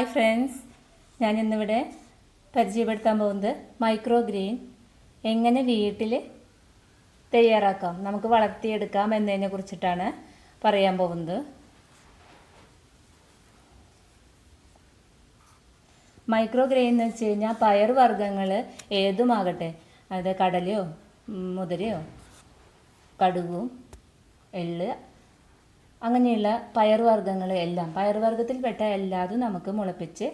Hi friends, ഞാൻ ഇന്നിവിടെ പരിചയപ്പെടുത്താൻ പോകുന്നത് മൈക്രോ ഗ്രീൻ എങ്ങനെ വീട്ടിൽ തയ്യാറാക്കാം, നമുക്ക് വളർത്തിയെടുക്കാം എന്നതിനെ കുറിച്ചിട്ടാണ് പറയാൻ പോകുന്നത്. മൈക്രോ ഗ്രെയിൻ എന്ന് വെച്ച് കഴിഞ്ഞാൽ പയർ വർഗ്ഗങ്ങൾ ഏതുമാകട്ടെ, അത് കടലയോ മുതിരയോ കടുകും എള്ള് അങ്ങനെയുള്ള പയറുവർഗ്ഗങ്ങൾ എല്ലാം, പയറുവർഗ്ഗത്തിൽപ്പെട്ട എല്ലാതും നമുക്ക് മുളപ്പിച്ച്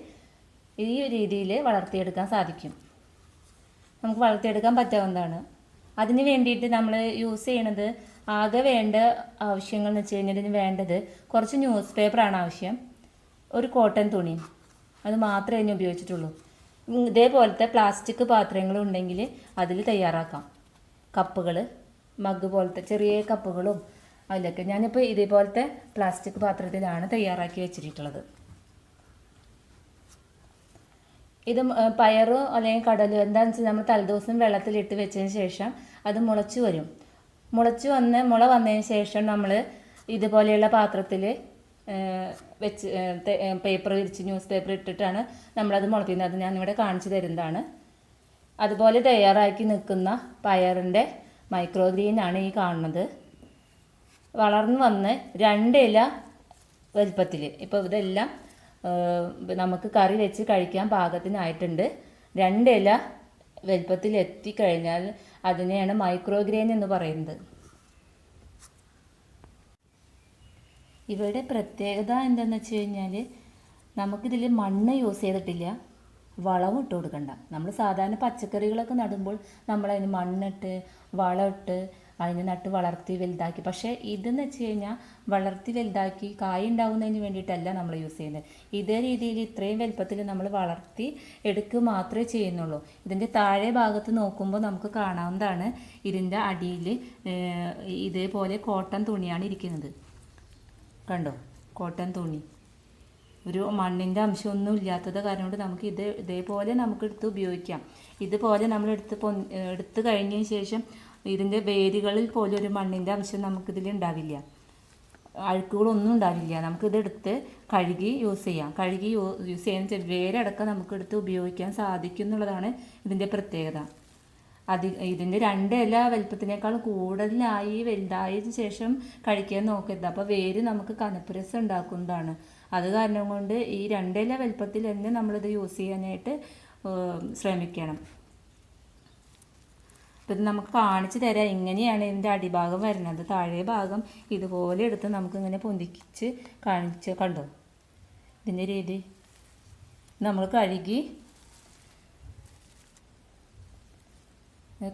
ഈ രീതിയിൽ വളർത്തിയെടുക്കാൻ സാധിക്കും. നമുക്ക് വളർത്തിയെടുക്കാൻ പറ്റാവുന്നതാണ്. അതിന് വേണ്ടിയിട്ട് നമ്മൾ യൂസ് ചെയ്യണത്, ആകെ വേണ്ട ആവശ്യങ്ങൾ എന്ന് വെച്ച് കഴിഞ്ഞാൽ ഇതിന് വേണ്ടത് കുറച്ച് ന്യൂസ് പേപ്പറാണ് ആവശ്യം, ഒരു കോട്ടൺ തുണിയും, അത് മാത്രമേ ഇതിന് ഉപയോഗിച്ചിട്ടുള്ളൂ. ഇതേപോലത്തെ പ്ലാസ്റ്റിക് പാത്രങ്ങൾ ഉണ്ടെങ്കിൽ അതിൽ തയ്യാറാക്കാം. കപ്പുകൾ, മഗ് പോലത്തെ ചെറിയ കപ്പുകളും അതിലൊക്കെ. ഞാനിപ്പോൾ ഇതേപോലത്തെ പ്ലാസ്റ്റിക് പാത്രത്തിലാണ് തയ്യാറാക്കി വെച്ചിട്ടുള്ളത്. ഇത് പയറോ അല്ലെങ്കിൽ കടലോ എന്താണെന്ന് വെച്ചാൽ നമ്മൾ തലേദിവസം വെള്ളത്തിലിട്ട് വെച്ചതിന് ശേഷം അത് മുളച്ചു വരും. മുള വന്നതിന് ശേഷം നമ്മൾ ഇതുപോലെയുള്ള പാത്രത്തിൽ വെച്ച് പേപ്പർ വിരിച്ച് ന്യൂസ് പേപ്പർ ഇട്ടിട്ടാണ് നമ്മളത് മുളപ്പിക്കുന്നത്. അത് ഞാനിവിടെ കാണിച്ചു തരുന്നതാണ്. അതുപോലെ തയ്യാറാക്കി നിൽക്കുന്ന പയറിൻ്റെ മൈക്രോ ഗ്രീനാണ് ഈ കാണുന്നത്. വളർന്നു വന്ന് 2 ഇല വലിപ്പത്തിൽ, ഇപ്പോൾ ഇതെല്ലാം നമുക്ക് കറി വെച്ച് കഴിക്കാൻ പാകത്തിനായിട്ടുണ്ട്. 2 ഇല വലിപ്പത്തിൽ എത്തിക്കഴിഞ്ഞാൽ അതിനെയാണ് മൈക്രോ ഗ്രെയിൻ എന്ന് പറയുന്നത്. ഇവയുടെ പ്രത്യേകത എന്താണെന്ന് വെച്ച് കഴിഞ്ഞാൽ, നമുക്കിതിൽ മണ്ണ് യൂസ് ചെയ്തിട്ടില്ല, വളവും ഇട്ട് കൊടുക്കണ്ട. നമ്മൾ സാധാരണ പച്ചക്കറികളൊക്കെ നടുമ്പോൾ നമ്മളതിന് മണ്ണിട്ട് വളമിട്ട് അതിന് നട്ട് വളർത്തി വലുതാക്കി. പക്ഷേ ഇതെന്ന് വെച്ച് കഴിഞ്ഞാൽ വളർത്തി വലുതാക്കി കായ് ഉണ്ടാവുന്നതിന് വേണ്ടിയിട്ടല്ല നമ്മൾ യൂസ് ചെയ്യുന്നത്. ഇതേ രീതിയിൽ ഇത്രയും വലുപ്പത്തിൽ നമ്മൾ വളർത്തി എടുക്കുക മാത്രമേ ചെയ്യുന്നുള്ളൂ. ഇതിൻ്റെ താഴെ ഭാഗത്ത് നോക്കുമ്പോൾ നമുക്ക് കാണാവുന്നതാണ്, ഇതിൻ്റെ അടിയിൽ ഇതേപോലെ കോട്ടൺ തുണിയാണ് ഇരിക്കുന്നത്. കണ്ടോ, കോട്ടൺ തുണി. ഒരു മണ്ണിൻ്റെ അംശമൊന്നും ഇല്ലാത്തത് കാരണം കൊണ്ട് നമുക്ക് ഇതേപോലെ നമുക്ക് എടുത്ത് ഉപയോഗിക്കാം. ഇതുപോലെ നമ്മൾ എടുത്ത് കഴിഞ്ഞതിന് ശേഷം ഇതിൻ്റെ വേരുകളിൽ പോലും ഒരു മണ്ണിൻ്റെ അംശം നമുക്കിതിൽ ഉണ്ടാവില്ല, അഴുക്കുകളൊന്നും ഉണ്ടാവില്ല. നമുക്കിതെടുത്ത് കഴുകി യൂസ് ചെയ്യാം. കഴുകി യൂസ് ചെയ്യുന്ന വേരടക്കം നമുക്കെടുത്ത് ഉപയോഗിക്കാൻ സാധിക്കും എന്നുള്ളതാണ് ഇതിൻ്റെ പ്രത്യേകത. ഇതിൻ്റെ 2 ഇല വലിപ്പത്തിനേക്കാൾ കൂടുതലായി വലുതായതിനു ശേഷം കഴിക്കാൻ നോക്കരുത്. അപ്പോൾ വേര് നമുക്ക് കനപ്പുരസം ഉണ്ടാക്കുന്നതാണ്. അത് കാരണം കൊണ്ട് ഈ 2 ഇല വലിപ്പത്തിൽ തന്നെ നമ്മളിത് യൂസ് ചെയ്യാനായിട്ട് ശ്രമിക്കണം. ഇപ്പം നമുക്ക് കാണിച്ചു തരാം എങ്ങനെയാണ് ഇതിൻ്റെ അടിഭാഗം വരുന്നത്. താഴെ ഭാഗം ഇതുപോലെ എടുത്ത് നമുക്കിങ്ങനെ പൊന്തിച്ച് കണ്ടോ ഇതിൻ്റെ രീതി. നമ്മൾ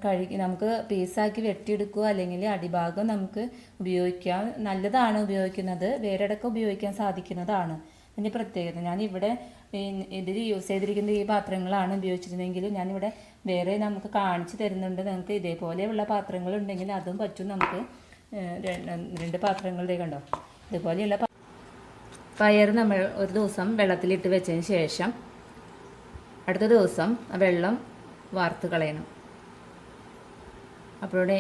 കഴുകി നമുക്ക് പീസാക്കി വെട്ടിയെടുക്കുക, അല്ലെങ്കിൽ അടിഭാഗം നമുക്ക് ഉപയോഗിക്കാം. നല്ലതാണ് ഉപയോഗിക്കുന്നത്, വേരടക്കം ഉപയോഗിക്കാൻ സാധിക്കുന്നതാണ് അതിൻ്റെ പ്രത്യേകത. ഞാനിവിടെ ഇതിൽ യൂസ് ചെയ്തിരിക്കുന്ന ഈ പാത്രങ്ങളാണ് ഉപയോഗിച്ചിരുന്നെങ്കിലും ഞാനിവിടെ വേറെ നമുക്ക് കാണിച്ചു തരുന്നുണ്ട്. നിങ്ങൾക്ക് ഇതേപോലെയുള്ള പാത്രങ്ങൾ ഉണ്ടെങ്കിൽ അതും പറ്റും. നമുക്ക് 2 പാത്രങ്ങളുടെ കണ്ടോ, ഇതുപോലെയുള്ള പയർ നമ്മൾ ഒരു ദിവസം വെള്ളത്തിലിട്ട് വെച്ചതിന് ശേഷം അടുത്ത ദിവസം ആ വെള്ളം വാർത്ത് കളയണം. അപ്പോഴേ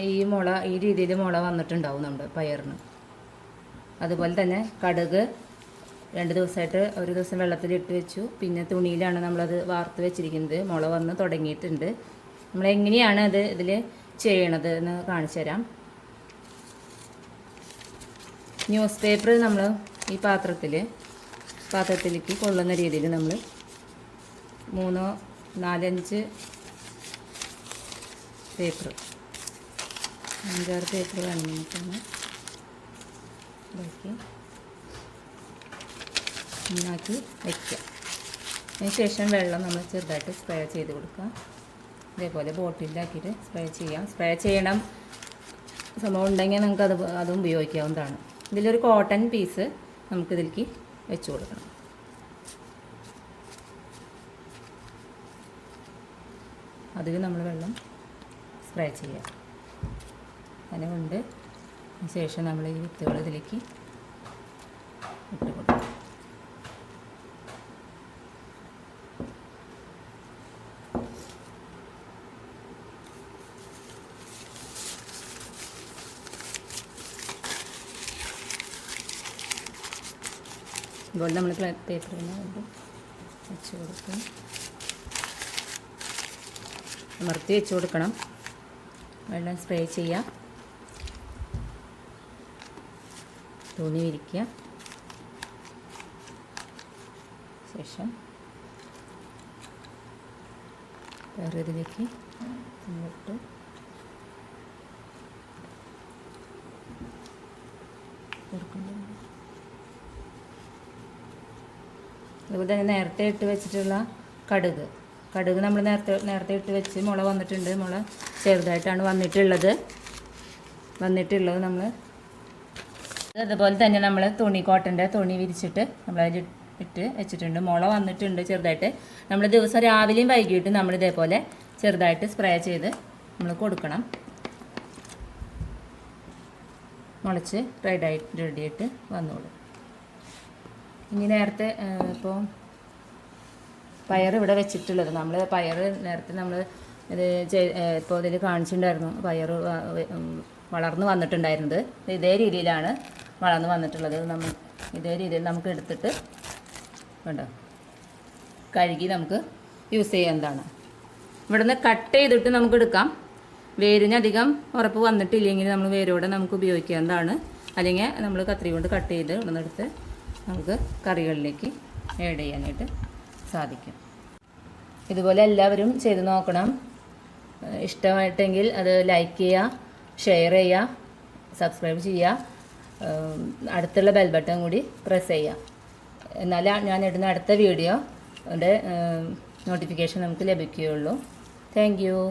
ഈ രീതിയിൽ മുള വന്നിട്ടുണ്ടാവും നമ്മുടെ പയറിന്. അതുപോലെ തന്നെ കടുക് 2 ദിവസമായിട്ട് ഒരു ദിവസം വെള്ളത്തിലിട്ട് വെച്ചു, പിന്നെ തുണിയിലാണ് നമ്മളത് വാർത്ത് വെച്ചിരിക്കുന്നത്. മുള വന്ന് തുടങ്ങിയിട്ടുണ്ട്. നമ്മളെങ്ങനെയാണ് അത് ഇതിൽ ചെയ്യണത് എന്ന് കാണിച്ചു തരാം. ന്യൂസ് പേപ്പർ നമ്മൾ ഈ പാത്രത്തിലേക്ക് കൊള്ളുന്ന രീതിയിൽ നമ്മൾ 3-4-5 പേപ്പർ, 5-6 പേപ്പർ വേണം നമുക്കൊന്ന് ഇതാക്കി നന്നാക്കി വയ്ക്കുക. അതിനുശേഷം വെള്ളം നമ്മൾ ചെറുതായിട്ട് സ്പ്രേ ചെയ്ത് കൊടുക്കുക. ഇതേപോലെ ബോട്ടിലാക്കിയിട്ട് സ്പ്രേ ചെയ്യണം. സംഭവം ഉണ്ടെങ്കിൽ നമുക്ക് അതും ഉപയോഗിക്കാവുന്നതാണ്. ഇതിലൊരു കോട്ടൺ പീസ് നമുക്കിതിലേക്ക് വെച്ച് കൊടുക്കണം. അതിൽ നമ്മൾ വെള്ളം സ്പ്രേ ചെയ്യുക. അങ്ങനെ കൊണ്ട് ശേഷം നമ്മൾ ഈ വിത്തുകൾ ഇതിലേക്ക് ഇട്ട് കൊടുക്കുക. ഇതുപോലെ നമ്മൾ പേപ്പർ തന്നെ കൊണ്ട് വെച്ച് കൊടുക്കും. അമർത്തി വെച്ച് കൊടുക്കണം. വെള്ളം സ്പ്രേ ചെയ്യുക. തുണി വിരിക്കുക. ശേഷം വേറെ ഇതിലേക്ക് ഇട്ട് അതുപോലെ തന്നെ നേരത്തെ ഇട്ട് വെച്ചിട്ടുള്ള കടുക് നമ്മൾ നേരത്തെ ഇട്ട് വെച്ച് മുള വന്നിട്ടുണ്ട്. മുള ചെറുതായിട്ടാണ് വന്നിട്ടുള്ളത് നമ്മൾ അതുപോലെ തന്നെ നമ്മൾ കോട്ടൻ്റെ തുണി വിരിച്ചിട്ട് നമ്മളതിൽ ഇട്ട് വെച്ചിട്ടുണ്ട്. മുള വന്നിട്ടുണ്ട് ചെറുതായിട്ട്. നമ്മൾ ദിവസം രാവിലെയും വൈകിട്ടും നമ്മൾ ഇതേപോലെ ചെറുതായിട്ട് സ്പ്രേ ചെയ്ത് നമ്മൾ കൊടുക്കണം. മുളച്ച് റെഡിയായിട്ട് വന്നോളൂ. ഇനി നേരത്തെ ഇപ്പോൾ പയർ ഇവിടെ വെച്ചിട്ടുള്ളത് പയർ നേരത്തെ നമ്മൾ ഇത് ഇപ്പോൾ ഇതിൽ കാണിച്ചിട്ടുണ്ടായിരുന്നു. പയർ വളർന്നു വന്നിട്ടുണ്ടായിരുന്നത് ഇതേ രീതിയിലാണ് വളർന്നു വന്നിട്ടുള്ളത്. ഇതേ രീതിയിൽ നമുക്ക് എടുത്തിട്ട് വേണ്ട കഴുകി നമുക്ക് യൂസ് ചെയ്യാവുന്നതാണ്. ഇവിടുന്ന് കട്ട് ചെയ്തിട്ട് നമുക്ക് എടുക്കാം. വേരിനധികം ഉറപ്പ് വന്നിട്ടില്ലെങ്കിൽ നമ്മൾ വേരോടെ നമുക്ക് ഉപയോഗിക്കാവുന്നതാണ്. അല്ലെങ്കിൽ നമ്മൾ കത്രി കൊണ്ട് കട്ട് ചെയ്ത് ഇവിടുന്നെടുത്ത് നമുക്ക് കറികളിലേക്ക് ആഡ് ചെയ്യാനായിട്ട് സാധിക്കും. ഇതുപോലെ എല്ലാവരും ചെയ്ത് നോക്കണം. ഇഷ്ടമായിട്ടെങ്കിൽ അത് ലൈക്ക് ചെയ്യുക, ഷെയർ ചെയ്യുക, സബ്സ്ക്രൈബ് ചെയ്യുക, അടുത്തുള്ള ബെൽ ബട്ടൺ കൂടി പ്രസ് ചെയ്യുക. എന്നാലേ ഞാൻ ഇടുന്ന അടുത്ത വീഡിയോ നോട്ടിഫിക്കേഷൻ നമുക്ക് ലഭിക്കുകയുള്ളൂ. Thank you.